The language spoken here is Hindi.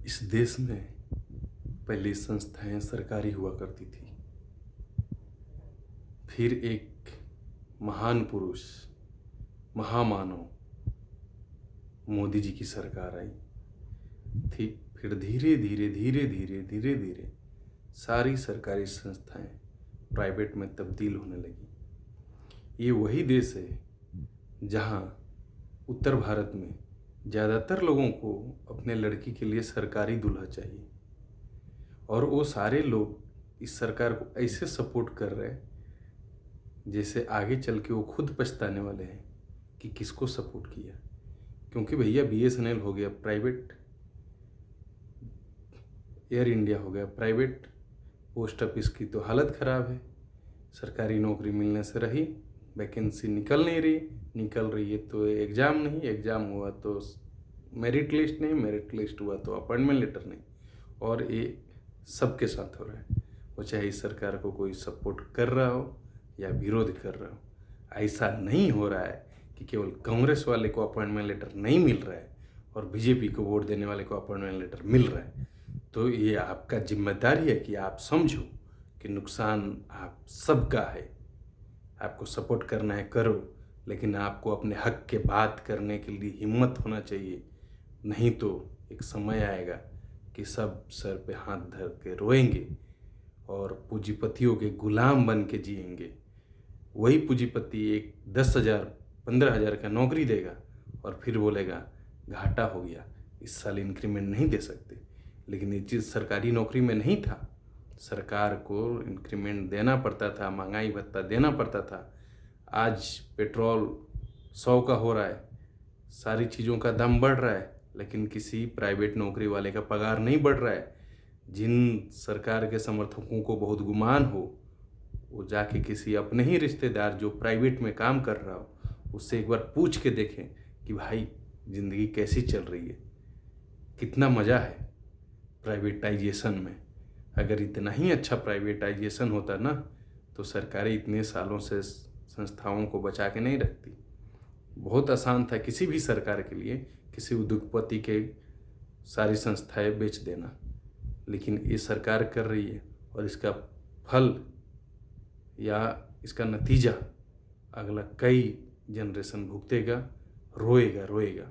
इस देश में पहले संस्थाएं सरकारी हुआ करती थी। फिर एक महान पुरुष, महामानव मोदी जी की सरकार आई थी। फिर धीरे धीरे धीरे धीरे धीरे धीरे सारी सरकारी संस्थाएं प्राइवेट में तब्दील होने लगी। ये वही देश है जहां उत्तर भारत में ज़्यादातर लोगों को अपने लड़की के लिए सरकारी दूल्हा चाहिए, और वो सारे लोग इस सरकार को ऐसे सपोर्ट कर रहे हैं जैसे आगे चल के वो खुद पछताने वाले हैं कि किसको सपोर्ट किया। क्योंकि भैया BSNL हो गया प्राइवेट, एयर इंडिया हो गया प्राइवेट, पोस्ट ऑफिस की तो हालत ख़राब है। सरकारी नौकरी मिलने से रही, वैकेंसी निकल नहीं रही, निकल रही है तो एग्ज़ाम नहीं, एग्ज़ाम हुआ तो मेरिट लिस्ट नहीं, मेरिट लिस्ट हुआ तो अपॉइंटमेंट लेटर नहीं। और ये सबके साथ हो रहा है, वो चाहे इस सरकार को कोई सपोर्ट कर रहा हो या विरोध कर रहा हो। ऐसा नहीं हो रहा है कि केवल कांग्रेस वाले को अपॉइंटमेंट लेटर नहीं मिल रहा है और बीजेपी को वोट देने वाले को अपॉइंटमेंट लेटर मिल रहा है। तो ये आपका जिम्मेदारी है कि आप समझो कि नुकसान आप सबका है। आपको सपोर्ट करना है करो, लेकिन आपको अपने हक के बात करने के लिए हिम्मत होना चाहिए। नहीं तो एक समय आएगा कि सब सर पे हाथ धर के रोएंगे और पूंजीपतियों के गुलाम बन के जिएंगे। वही पूंजीपति एक 10,000 15,000 का नौकरी देगा और फिर बोलेगा घाटा हो गया, इस साल इंक्रीमेंट नहीं दे सकते। लेकिन ये चीज़ सरकारी नौकरी में नहीं था। सरकार को इंक्रीमेंट देना पड़ता था, महंगाई भत्ता देना पड़ता था। आज पेट्रोल 100 का हो रहा है, सारी चीज़ों का दाम बढ़ रहा है, लेकिन किसी प्राइवेट नौकरी वाले का पगार नहीं बढ़ रहा है। जिन सरकार के समर्थकों को बहुत गुमान हो, वो जाके किसी अपने ही रिश्तेदार जो प्राइवेट में काम कर रहा हो उससे एक बार पूछ के देखें कि भाई ज़िंदगी कैसी चल रही है, कितना मज़ा है प्राइवेटाइजेशन में। अगर इतना ही अच्छा प्राइवेटाइजेशन होता ना तो सरकारें इतने सालों से संस्थाओं को बचा के नहीं रखती। बहुत आसान था किसी भी सरकार के लिए किसी उद्योगपति के सारी संस्थाएं बेच देना, लेकिन ये सरकार कर रही है और इसका फल या इसका नतीजा अगला कई जनरेशन भुगतेगा, रोएगा रोएगा।